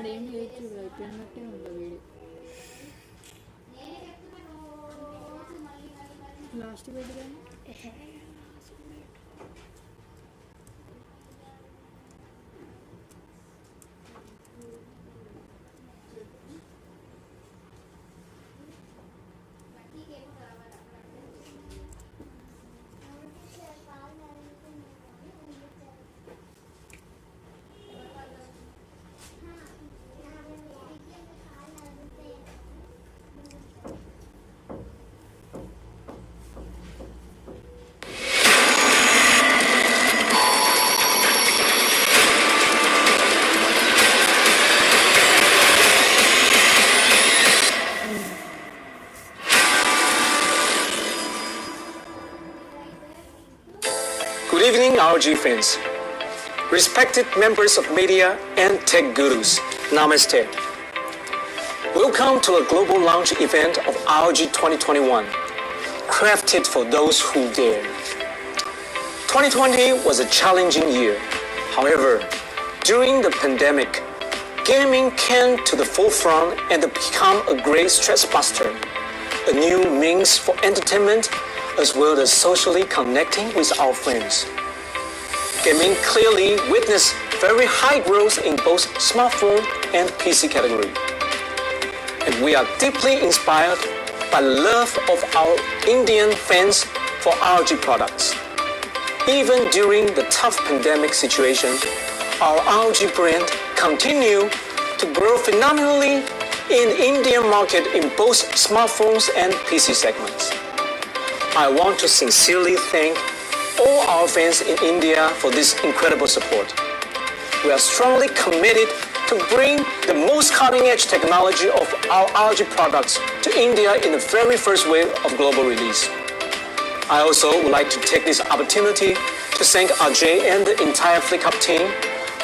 ఆడేం లేదు చూడు, అయిపోయినట్టే ఉంది video. Last video Good evening, ROG fans. Respected members of media and tech gurus, Namaste. Welcome to a global launch event of ROG 2021, crafted for those who dare. 2020 was a challenging year. However, during the pandemic, gaming came to the forefront and became a great stress buster, a new means for entertainment as well as socially connecting with our friends. Gaming clearly witnessed very high growth in both smartphone and PC category. And we are deeply inspired by the love of our Indian fans for ROG products. Even during the tough pandemic situation, our ROG brand continued to grow phenomenally in the Indian market in both smartphones and PC segments. I want to sincerely thank all our fans in India for this incredible support. We are strongly committed to bring the most cutting-edge technology of our ROG products to India in the very first wave of global release. I also would like to take this opportunity to thank Ajay and the entire FlickUp team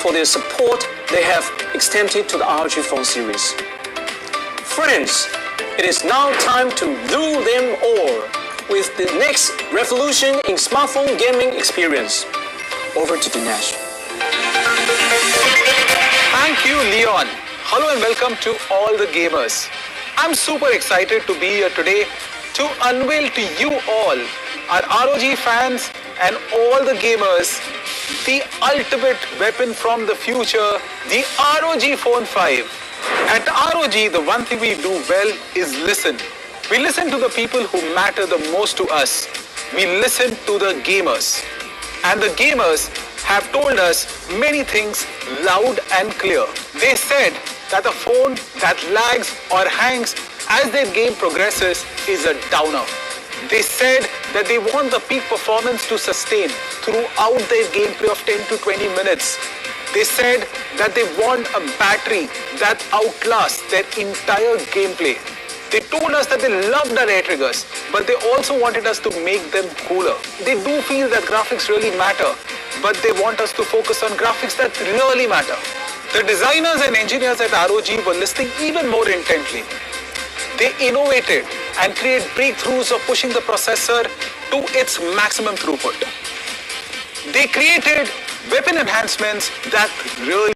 for their support they have extended to the ROG phone series. Friends, it is now time to rule them all with the next revolution in smartphone gaming experience. Over to Dinesh. Thank you, Leon. Hello and welcome to all the gamers. I'm super excited to be here today to unveil to you all, our ROG fans and all the gamers, the ultimate weapon from the future, the ROG Phone 5. At ROG, the one thing we do well is listen. We listen to the people who matter the most to us. We listen to the gamers. And the gamers have told us many things loud and clear. They said that a phone that lags or hangs as their game progresses is a downer. They said that they want the peak performance to sustain throughout their gameplay of 10 to 20 minutes. They said that they want a battery that outlasts their entire gameplay. They told us that they loved our air triggers, but they also wanted us to make them cooler. They do feel that graphics really matter, but they want us to focus on graphics that really matter. The designers and engineers at ROG were listening even more intently. They innovated and created breakthroughs of pushing the processor to its maximum throughput. They created weapon enhancements that really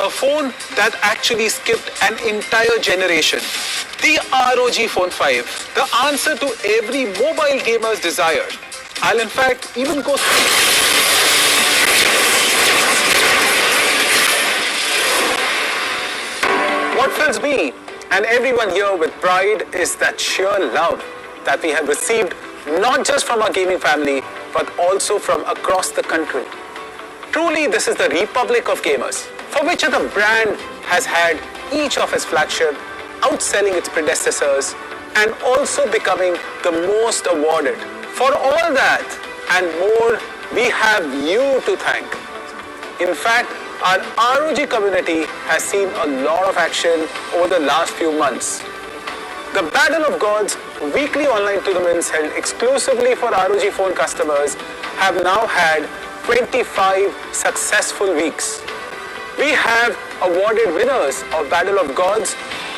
a phone that actually skipped an entire generation. The ROG Phone 5, the answer to every mobile gamer's desire. I'll in fact even go... What fills me and everyone here with pride is that sheer love that we have received not just from our gaming family, but also from across the country. Truly, this is the Republic of Gamers, for which the brand has had each of its flagship outselling its predecessors and also becoming the most awarded. For all that and more, we have you to thank. In fact, our ROG community has seen a lot of action over the last few months. The Battle of Gods weekly online tournaments held exclusively for ROG phone customers have now had 25 successful weeks. We have awarded winners of Battle of Gods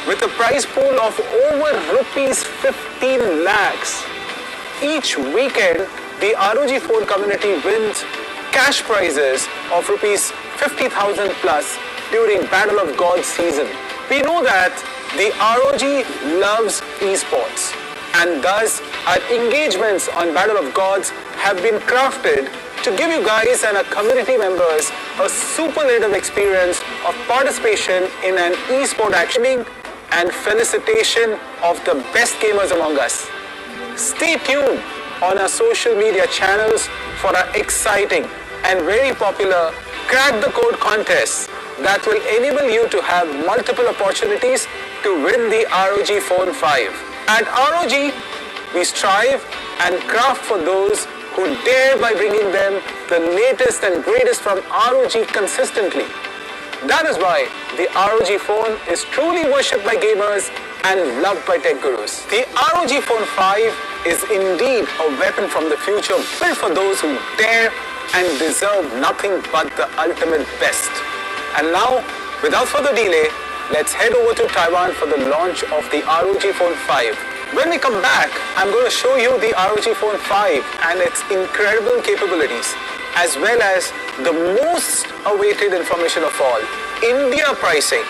with a prize pool of over rupees 15 lakhs. Each weekend, the ROG phone community wins cash prizes of rupees 50,000 plus during Battle of Gods season. We know that the ROG loves esports, and thus our engagements on Battle of Gods have been crafted to give you guys and our community members a superlative experience of participation in an esport action and felicitation of the best gamers among us. Stay tuned on our social media channels for our exciting and very popular Crack the Code contests that will enable you to have multiple opportunities to win the ROG Phone 5. At ROG, we strive and craft for those who dare by bringing them the latest and greatest from ROG consistently. That is why the ROG phone is truly worshipped by gamers and loved by tech gurus. The ROG Phone 5 is indeed a weapon from the future built for those who dare and deserve nothing but the ultimate best. And now, without further delay, let's head over to Taiwan for the launch of the ROG Phone 5. When we come back, I'm going to show you the ROG Phone 5 and its incredible capabilities, as well as the most awaited information of all, India pricing.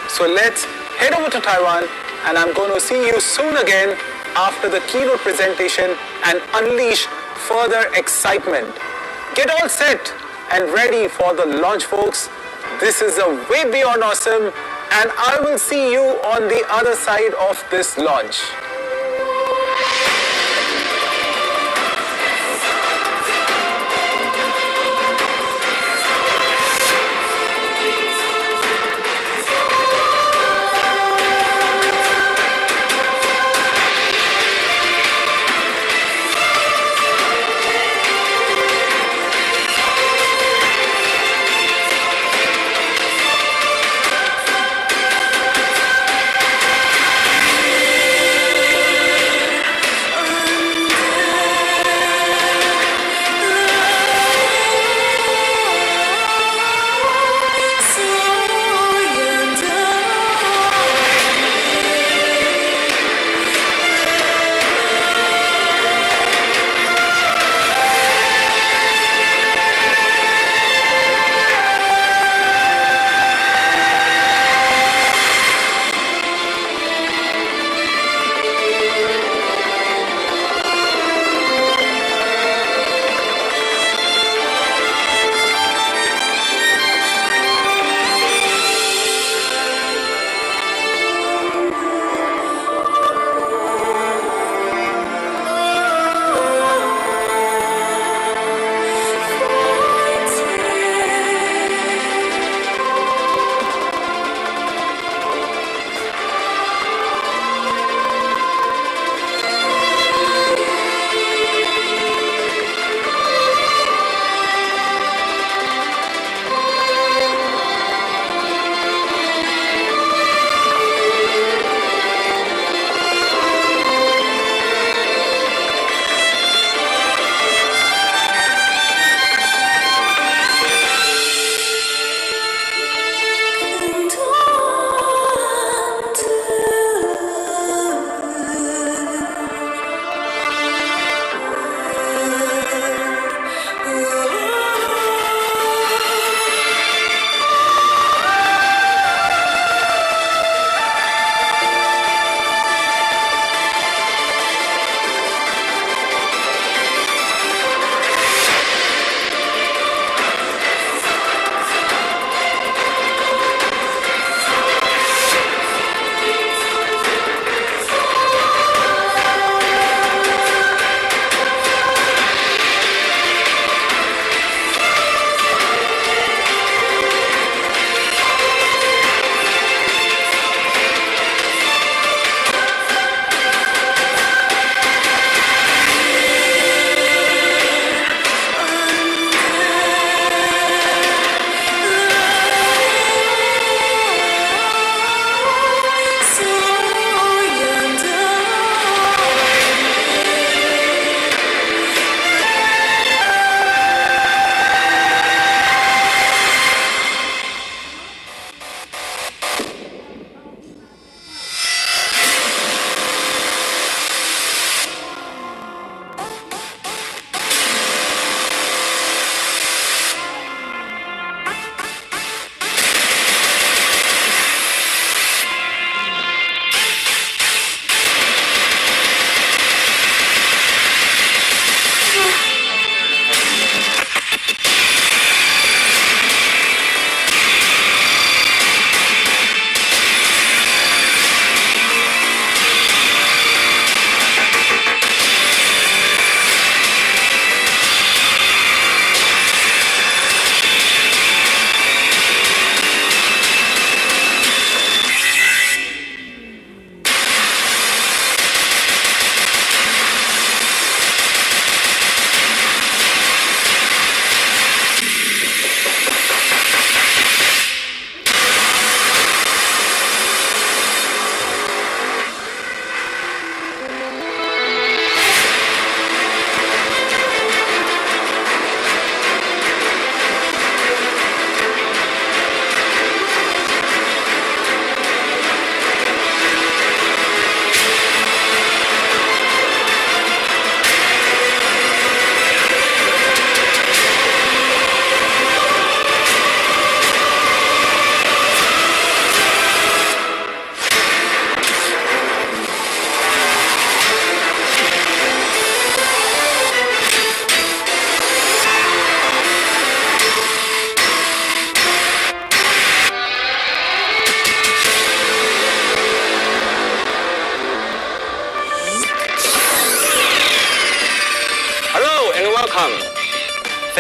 So let's head over to Taiwan, and I'm going to see you soon again after the keynote presentation and unleash further excitement. Get all set and ready for the launch, folks. This is a way beyond awesome, and I will see you on the other side of this launch.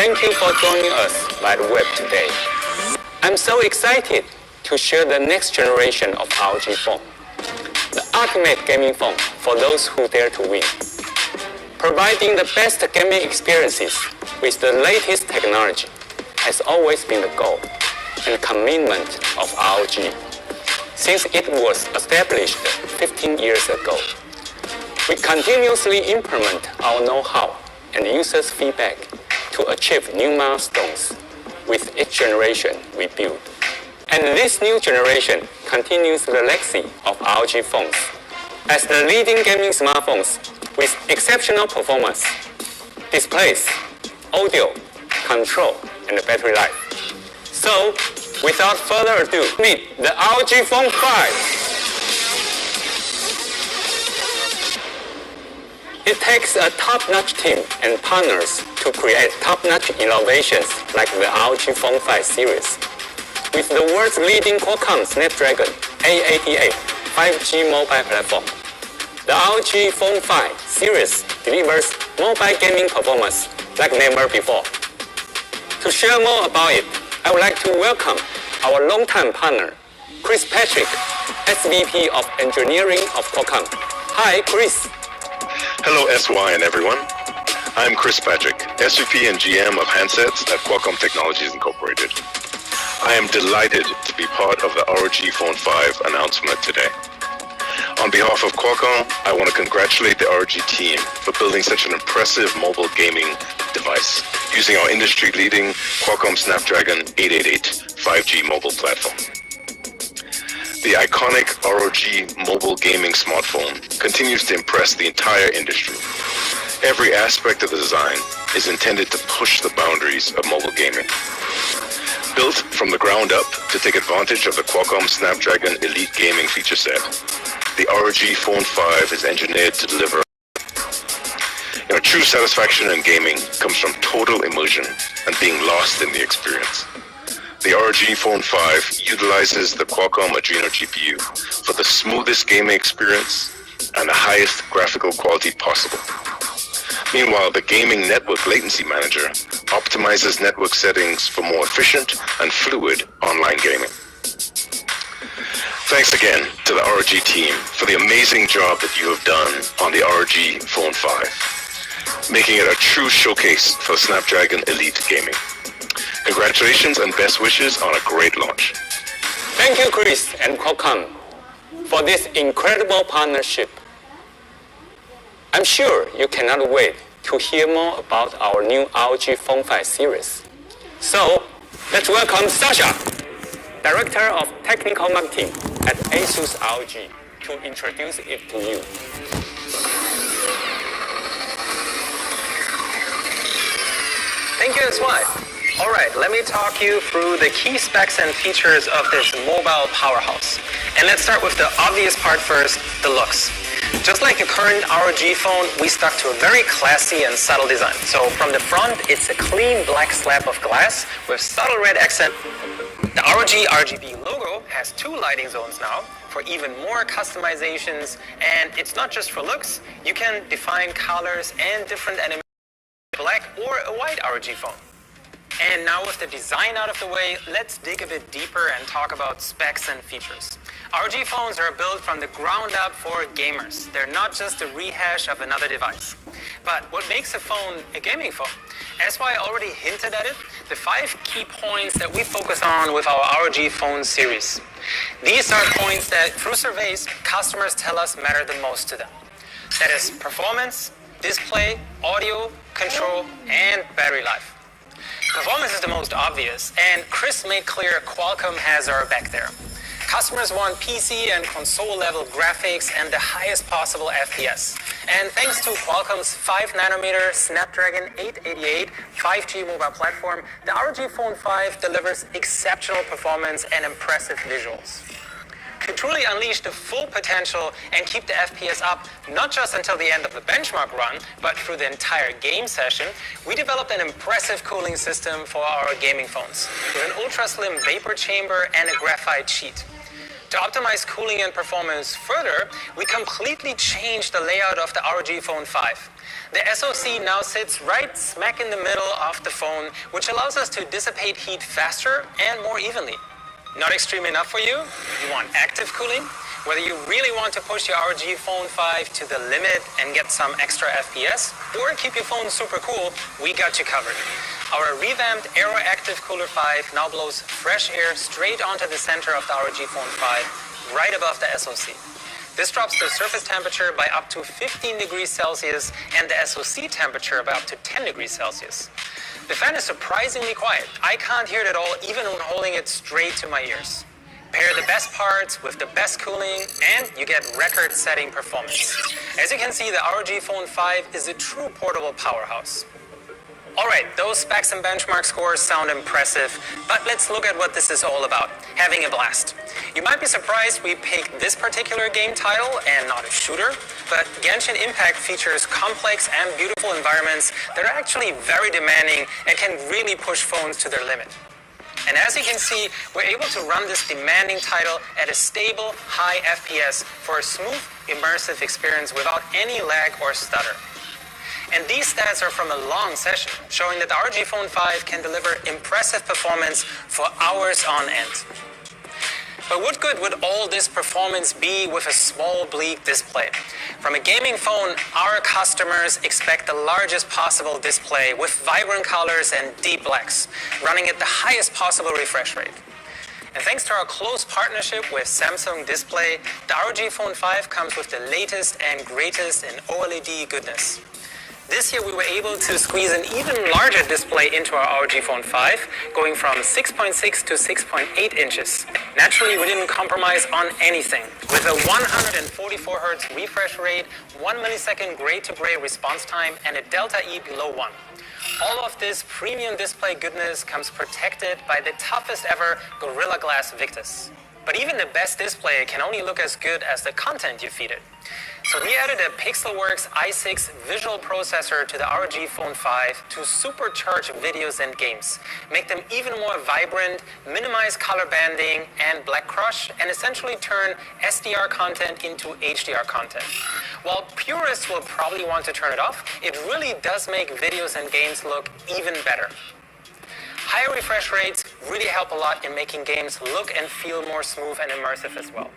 Thank you for joining us by the web today. I'm so excited to share the next generation of ROG phone, the ultimate gaming phone for those who dare to win. Providing the best gaming experiences with the latest technology has always been the goal and commitment of ROG since it was established 15 years ago. We continuously implement our know-how and users' feedback to achieve new milestones with each generation we build. And this new generation continues the legacy of ROG phones as the leading gaming smartphones with exceptional performance, displays, audio, control, and battery life. So, without further ado, meet the ROG Phone 5. It takes a top-notch team and partners to create top-notch innovations like the ROG Phone 5 series. With the world's leading Qualcomm Snapdragon 888 5G mobile platform, the ROG Phone 5 series delivers mobile gaming performance like never before. To share more about it, I would like to welcome our longtime partner, Chris Patrick, SVP of Engineering of Qualcomm. Hi, Chris. Hello, SY and everyone. I'm Chris Patrick, SVP and GM of Handsets at Qualcomm Technologies Incorporated. I am delighted to be part of the ROG Phone 5 announcement today. On behalf of Qualcomm, I want to congratulate the ROG team for building such an impressive mobile gaming device using our industry-leading Qualcomm Snapdragon 888 5G mobile platform. The iconic ROG mobile gaming smartphone continues to impress the entire industry. Every aspect of the design is intended to push the boundaries of mobile gaming. Built from the ground up to take advantage of the Qualcomm Snapdragon Elite gaming feature set, the ROG Phone 5 is engineered to deliver. True satisfaction in gaming comes from total immersion and being lost in the experience. The ROG Phone 5 utilizes the Qualcomm Adreno GPU for the smoothest gaming experience and the highest graphical quality possible. Meanwhile, the Gaming Network Latency Manager optimizes network settings for more efficient and fluid online gaming. Thanks again to the ROG team for the amazing job that you have done on the ROG Phone 5, making it a true showcase for Snapdragon Elite gaming. Congratulations and best wishes on a great launch. Thank you, Chris and Qualcomm, for this incredible partnership. I'm sure you cannot wait to hear more about our new ROG Phone 5 series. So, let's welcome Sasha, Director of Technical Marketing at ASUS ROG, to introduce it to you. Thank you, SY. All right, let me talk you through the key specs and features of this mobile powerhouse. And let's start with the obvious part first, the looks. Just like the current ROG phone, we stuck to a very classy and subtle design. So from the front, it's a clean black slab of glass with subtle red accent. The ROG RGB logo has 2 lighting zones now for even more customizations. And it's not just for looks. You can define colors and different animations, black or a white ROG phone. And now with the design out of the way, let's dig a bit deeper and talk about specs and features. ROG phones are built from the ground up for gamers. They're not just a rehash of another device. But what makes a phone a gaming phone? SY already hinted at it, the 5 key points that we focus on with our ROG phone series. These are points that, through surveys, customers tell us matter the most to them. That is performance, display, audio, control, and battery life. Performance is the most obvious, and Chris made clear Qualcomm has our back there. Customers want PC and console-level graphics and the highest possible FPS. And thanks to Qualcomm's 5nm Snapdragon 888 5G mobile platform, the ROG Phone 5 delivers exceptional performance and impressive visuals. To truly unleash the full potential and keep the FPS up, not just until the end of the benchmark run, but through the entire game session, we developed an impressive cooling system for our gaming phones, with an ultra-slim vapor chamber and a graphite sheet. To optimize cooling and performance further, we completely changed the layout of the ROG Phone 5. The SoC now sits right smack in the middle of the phone, which allows us to dissipate heat faster and more evenly. Not extreme enough for you? You want active cooling? Whether you really want to push your ROG Phone 5 to the limit and get some extra FPS, or keep your phone super cool, we got you covered. Our revamped Aero Active Cooler 5 now blows fresh air straight onto the center of the ROG Phone 5, right above the SoC. This drops the surface temperature by up to 15 degrees Celsius and the SoC temperature by up to 10 degrees Celsius. The fan is surprisingly quiet. I can't hear it at all, even when holding it straight to my ears. Pair the best parts with the best cooling, and you get record-setting performance. As you can see, the ROG Phone 5 is a true portable powerhouse. Alright, those specs and benchmark scores sound impressive, but let's look at what this is all about. Having a blast. You might be surprised we picked this particular game title and not a shooter, but Genshin Impact features complex and beautiful environments that are actually very demanding and can really push phones to their limit. And as you can see, we're able to run this demanding title at a stable, high FPS for a smooth, immersive experience without any lag or stutter. And these stats are from a long session, showing that the ROG Phone 5 can deliver impressive performance for hours on end. But what good would all this performance be with a small, bleak display? From a gaming phone, our customers expect the largest possible display with vibrant colors and deep blacks, running at the highest possible refresh rate. And thanks to our close partnership with Samsung Display, the ROG Phone 5 comes with the latest and greatest in OLED goodness. This year we were able to squeeze an even larger display into our ROG Phone 5, going from 6.6 to 6.8 inches. Naturally, we didn't compromise on anything. With a 144 Hz refresh rate, 1 millisecond gray-to-gray response time, and a delta E below 1. All of this premium display goodness comes protected by the toughest ever Gorilla Glass Victus. But even the best display can only look as good as the content you feed it. So we added a Pixelworks i6 visual processor to the ROG Phone 5 to supercharge videos and games, make them even more vibrant, minimize color banding and black crush, and essentially turn SDR content into HDR content. While purists will probably want to turn it off, it really does make videos and games look even better. Higher refresh rates really help a lot in making games look and feel more smooth and immersive as well.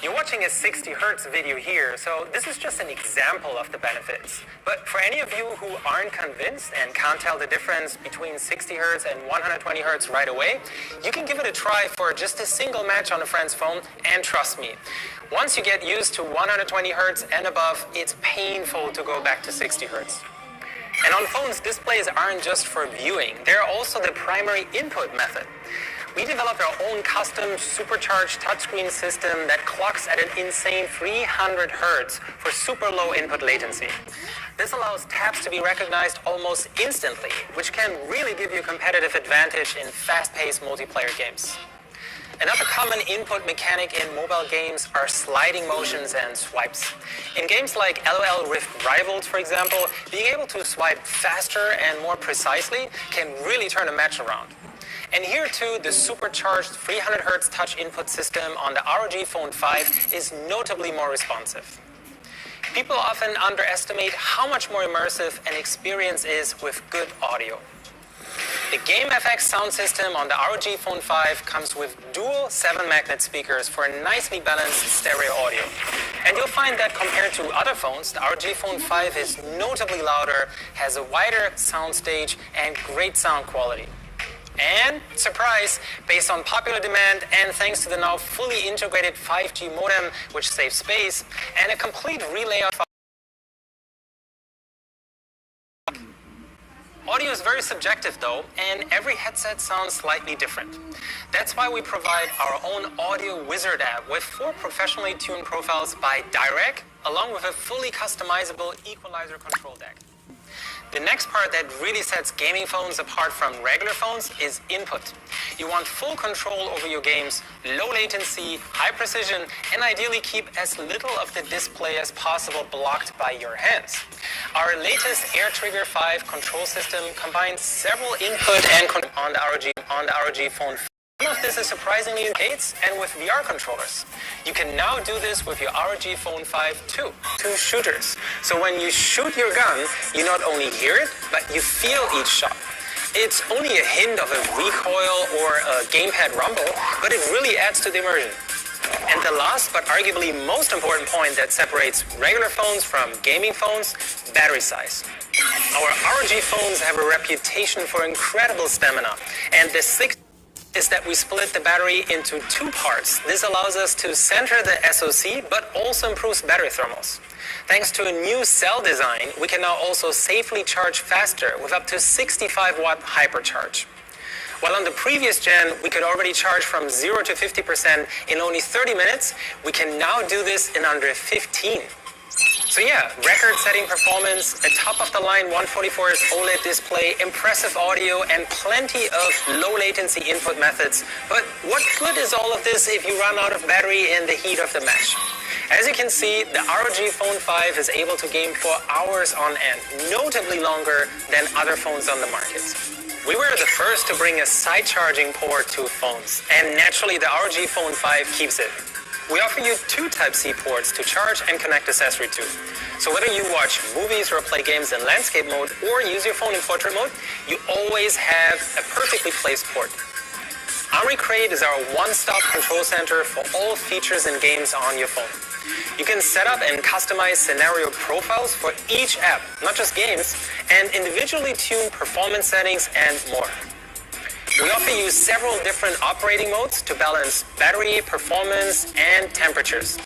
You're watching a 60 Hz video here, so this is just an example of the benefits. But for any of you who aren't convinced and can't tell the difference between 60 Hz and 120 Hz right away, you can give it a try for just a single match on a friend's phone, and trust me, once you get used to 120 Hz and above, it's painful to go back to 60 Hz. And on phones, displays aren't just for viewing, they're also the primary input method. We developed our own custom supercharged touchscreen system that clocks at an insane 300 Hz for super low input latency. This allows taps to be recognized almost instantly, which can really give you a competitive advantage in fast-paced multiplayer games. Another common input mechanic in mobile games are sliding motions and swipes. In games like LOL Rift Rivals, for example, being able to swipe faster and more precisely can really turn a match around. And here too, the supercharged 300 Hz touch input system on the ROG Phone 5 is notably more responsive. People often underestimate how much more immersive an experience is with good audio. The GameFX sound system on the ROG Phone 5 comes with dual 7-magnet speakers for a nicely balanced stereo audio. And you'll find that compared to other phones, the ROG Phone 5 is notably louder, has a wider soundstage, and great sound quality. And, surprise, based on popular demand and thanks to the now fully integrated 5G modem, which saves space, and a complete relay of audio is very subjective though, and every headset sounds slightly different. That's why we provide our own Audio Wizard app with 4 professionally tuned profiles by Direct, along with a fully customizable equalizer control deck. The next part that really sets gaming phones apart from regular phones is input. You want full control over your games, low latency, high precision, and ideally keep as little of the display as possible blocked by your hands. Our latest AirTrigger 5 control system combines several input and on the ROG Phone 5 None of this is surprisingly in case and with VR controllers. You can now do this with your ROG Phone 5 too. Two shooters. So when you shoot your gun, you not only hear it, but you feel each shot. It's only a hint of a recoil or a gamepad rumble, but it really adds to the immersion. And the last but arguably most important point that separates regular phones from gaming phones, battery size. Our ROG phones have a reputation for incredible stamina, and the sixth is that we split the battery into two parts. This allows us to center the SoC, but also improves battery thermals. Thanks to a new cell design, we can now also safely charge faster with up to 65-watt hypercharge. While on the previous gen, we could already charge from 0 to 50% in only 30 minutes, we can now do this in under 15. So yeah, record-setting performance, a top-of-the-line 144Hz OLED display, impressive audio, and plenty of low-latency input methods. But what good is all of this if you run out of battery in the heat of the mesh? As you can see, the ROG Phone 5 is able to game for hours on end, notably longer than other phones on the market. We were the first to bring a side charging port to phones, and naturally the ROG Phone 5 keeps it. We offer you two Type-C ports to charge and connect accessory to. So whether you watch movies or play games in landscape mode or use your phone in portrait mode, you always have a perfectly placed port. Armoury Crate is our one-stop control center for all features and games on your phone. You can set up and customize scenario profiles for each app, not just games, and individually tune performance settings and more. We offer you several different operating modes to balance battery, performance, and temperatures.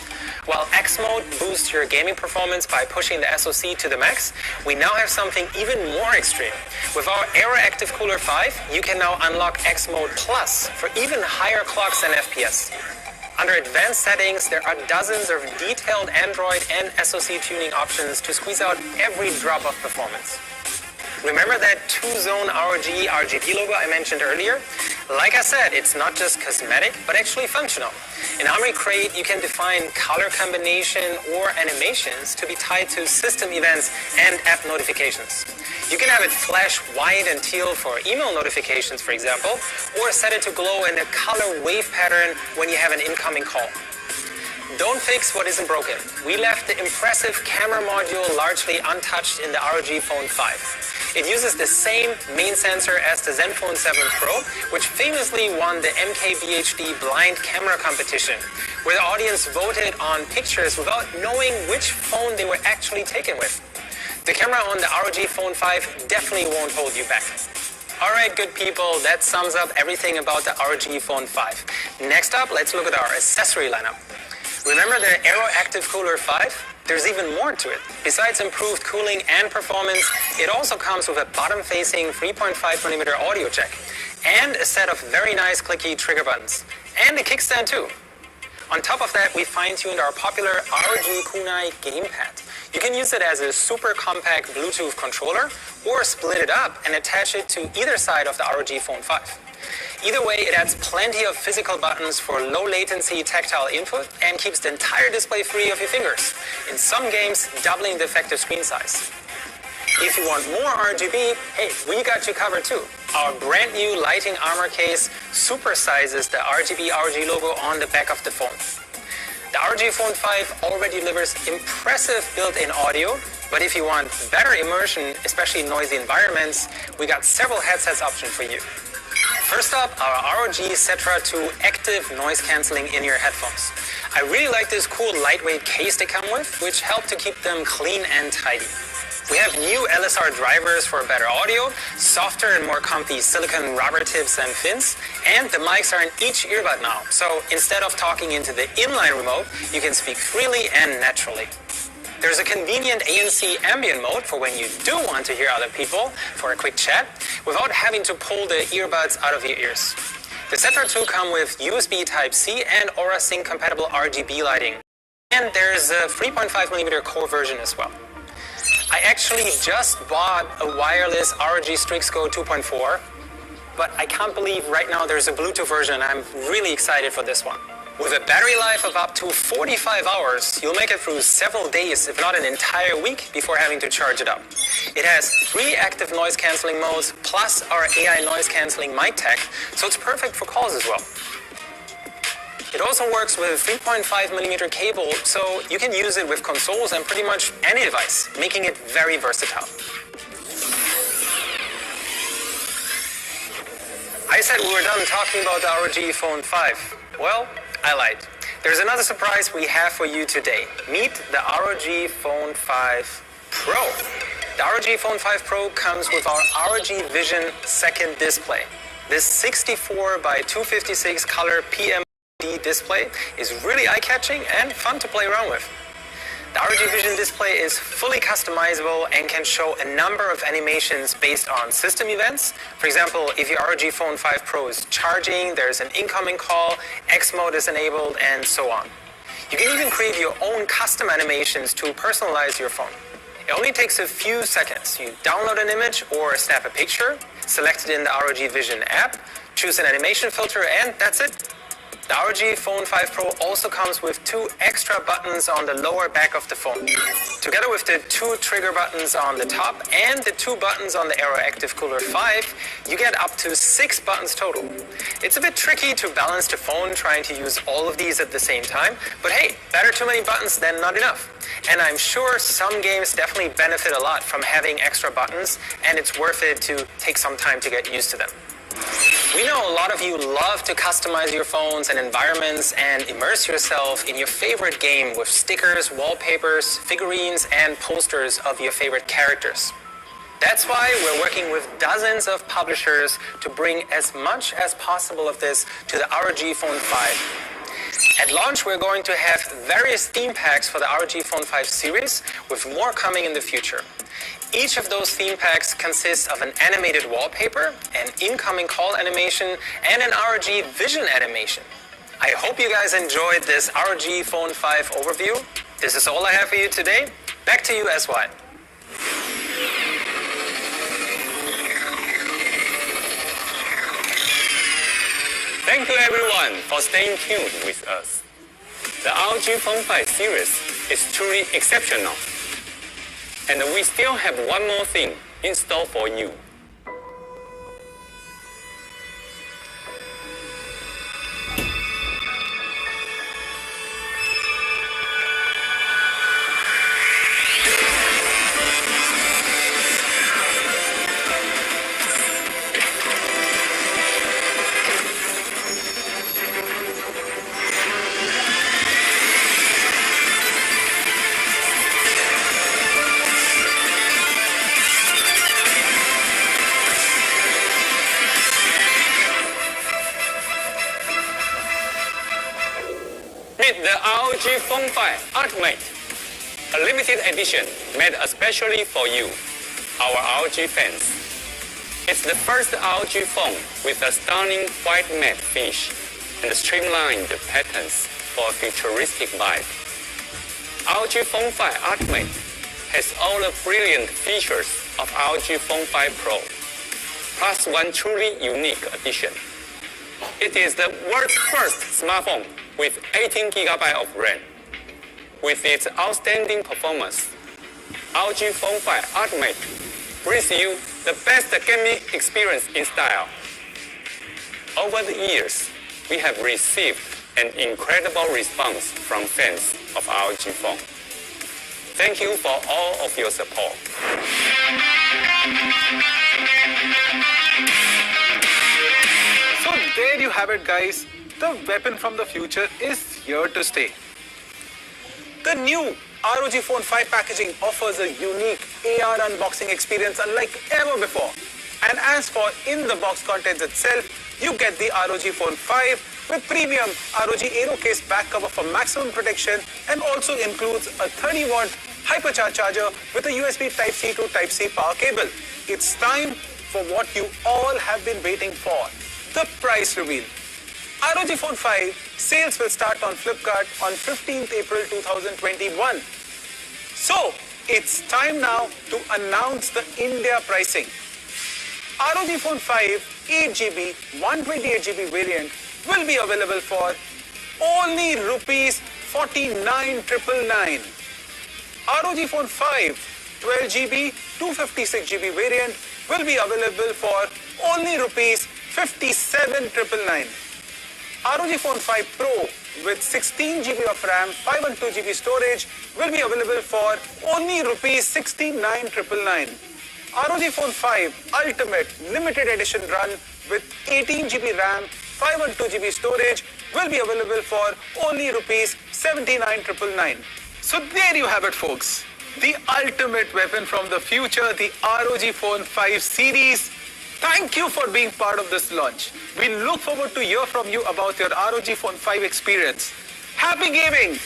While X mode boosts your gaming performance by pushing the SoC to the max, we now have something even more extreme. With our Aero Active Cooler 5, you can now unlock X mode Plus for even higher clocks and FPS. Under advanced settings, there are dozens of detailed Android and SoC tuning options to squeeze out every drop of performance. Remember that two-zone ROG RGB logo I mentioned earlier? Like I said, it's not just cosmetic, but actually functional. In Armoury Crate, you can define color combination or animations to be tied to system events and app notifications. You can have it flash white and teal for email notifications, for example, or set it to glow in a color wave pattern when you have an incoming call. Don't fix what isn't broken. We left the impressive camera module largely untouched in the ROG Phone 5. It uses the same main sensor as the Zenfone 7 Pro, which famously won the MKBHD blind camera competition, where the audience voted on pictures without knowing which phone they were actually taken with. The camera on the ROG Phone 5 definitely won't hold you back. Alright, good people, that sums up everything about the ROG Phone 5. Next up, let's look at our accessory lineup. Remember the Aero Active Cooler 5? There's even more to it. Besides improved cooling and performance, it also comes with a bottom-facing 3.5mm audio jack, and a set of very nice clicky trigger buttons, and a kickstand too. On top of that, we fine-tuned our popular ROG Kunai Gamepad. You can use it as a super compact Bluetooth controller, or split it up and attach it to either side of the ROG Phone 5. Either way, it adds plenty of physical buttons for low latency tactile input and keeps the entire display free of your fingers, in some games doubling the effective screen size. If you want more RGB, hey, we got you covered too. Our brand new lighting armor case supersizes the RGB ROG logo on the back of the phone. The ROG Phone 5 already delivers impressive built-in audio, but if you want better immersion, especially in noisy environments, we got several headsets options for you. First up, our ROG Cetra 2 active noise cancelling in-ear headphones. I really like this cool lightweight case they come with, which help to keep them clean and tidy. We have new LSR drivers for better audio, softer and more comfy silicone rubber tips and fins, and the mics are in each earbud now, so instead of talking into the inline remote, you can speak freely and naturally. There's a convenient ANC ambient mode for when you do want to hear other people for a quick chat without having to pull the earbuds out of your ears. The Cetra 2 come with USB Type-C and Aura Sync compatible RGB lighting. And there's a 3.5mm core version as well. I actually just bought a wireless ROG Strix Go 2.4, but I can't believe right now there's a Bluetooth version. I'm really excited for this one. With a battery life of up to 45 hours, you'll make it through several days, if not an entire week, before having to charge it up. It has 3 active noise cancelling modes, plus our AI noise cancelling mic tech, so it's perfect for calls as well. It also works with a 3.5mm cable, so you can use it with consoles and pretty much any device, making it very versatile. I said we were done talking about the ROG Phone 5. Well, I lied. There's another surprise we have for you today. Meet the ROG Phone 5 Pro. The ROG Phone 5 Pro comes with our ROG Vision second display. This 64 by 256 color PMD display is really eye-catching and fun to play around with. The ROG Vision display is fully customizable and can show a number of animations based on system events. For example, if your ROG Phone 5 Pro is charging, there's an incoming call, X mode is enabled, and so on. You can even create your own custom animations to personalize your phone. It only takes a few seconds. You download an image or snap a picture, select it in the ROG Vision app, choose an animation filter, and that's it. The ROG Phone 5 Pro also comes with 2 extra buttons on the lower back of the phone. Together with the 2 trigger buttons on the top and the 2 buttons on the Aero Active Cooler 5, you get up to 6 buttons total. It's a bit tricky to balance the phone trying to use all of these at the same time, but hey, better too many buttons than not enough. And I'm sure some games definitely benefit a lot from having extra buttons, and it's worth it to take some time to get used to them. We know a lot of you love to customize your phones and environments and immerse yourself in your favorite game with stickers, wallpapers, figurines, and posters of your favorite characters. That's why we're working with dozens of publishers to bring as much as possible of this to the ROG Phone 5. At launch, we're going to have various theme packs for the ROG Phone 5 series, with more coming in the future. Each of those theme packs consists of an animated wallpaper, an incoming call animation, and an ROG Vision animation. I hope you guys enjoyed this ROG Phone 5 overview. This is all I have for you today. Back to you, SY. Thank you everyone for staying tuned with us. The ROG Phone 5 series is truly exceptional. And we still have one more thing in store for you. The ROG Phone 5 Ultimate, a limited edition made especially for you, our ROG fans. It's the first ROG phone with a stunning white matte finish and streamlined patterns for a futuristic vibe. ROG Phone 5 Ultimate has all the brilliant features of ROG Phone 5 Pro, plus one truly unique addition. It is the world's first smartphone with 18GB of RAM. With its outstanding performance, ROG Phone 5 Ultimate brings you the best gaming experience in style. Over the years, we have received an incredible response from fans of ROG Phone. Thank you for all of your support. So there you have it, guys. The weapon from the future is here to stay. The new ROG Phone 5 packaging offers a unique AR unboxing experience unlike ever before. And as for in-the-box contents itself, you get the ROG Phone 5 with premium ROG Aero case back cover for maximum protection, and also includes a 30-watt hypercharge charger with a USB Type-C to Type-C power cable. It's time for what you all have been waiting for, the price reveal. ROG Phone 5 sales will start on Flipkart on 15th April 2021. So, it's time now to announce the India pricing. ROG Phone 5 8GB, 128GB variant will be available for only rupees 49,999. ROG Phone 5 12GB, 256GB variant will be available for only rupees 57,999. ROG Phone 5 Pro with 16GB of RAM, 512GB storage will be available for only rupees 69,999. ROG Phone 5 Ultimate Limited Edition Run with 18GB RAM, 512GB storage will be available for only rupees 79,999. So there you have it, folks. The ultimate weapon from the future, the ROG Phone 5 series. Thank you for being part of this launch. We look forward to hear from you about your ROG Phone 5 experience. Happy gaming!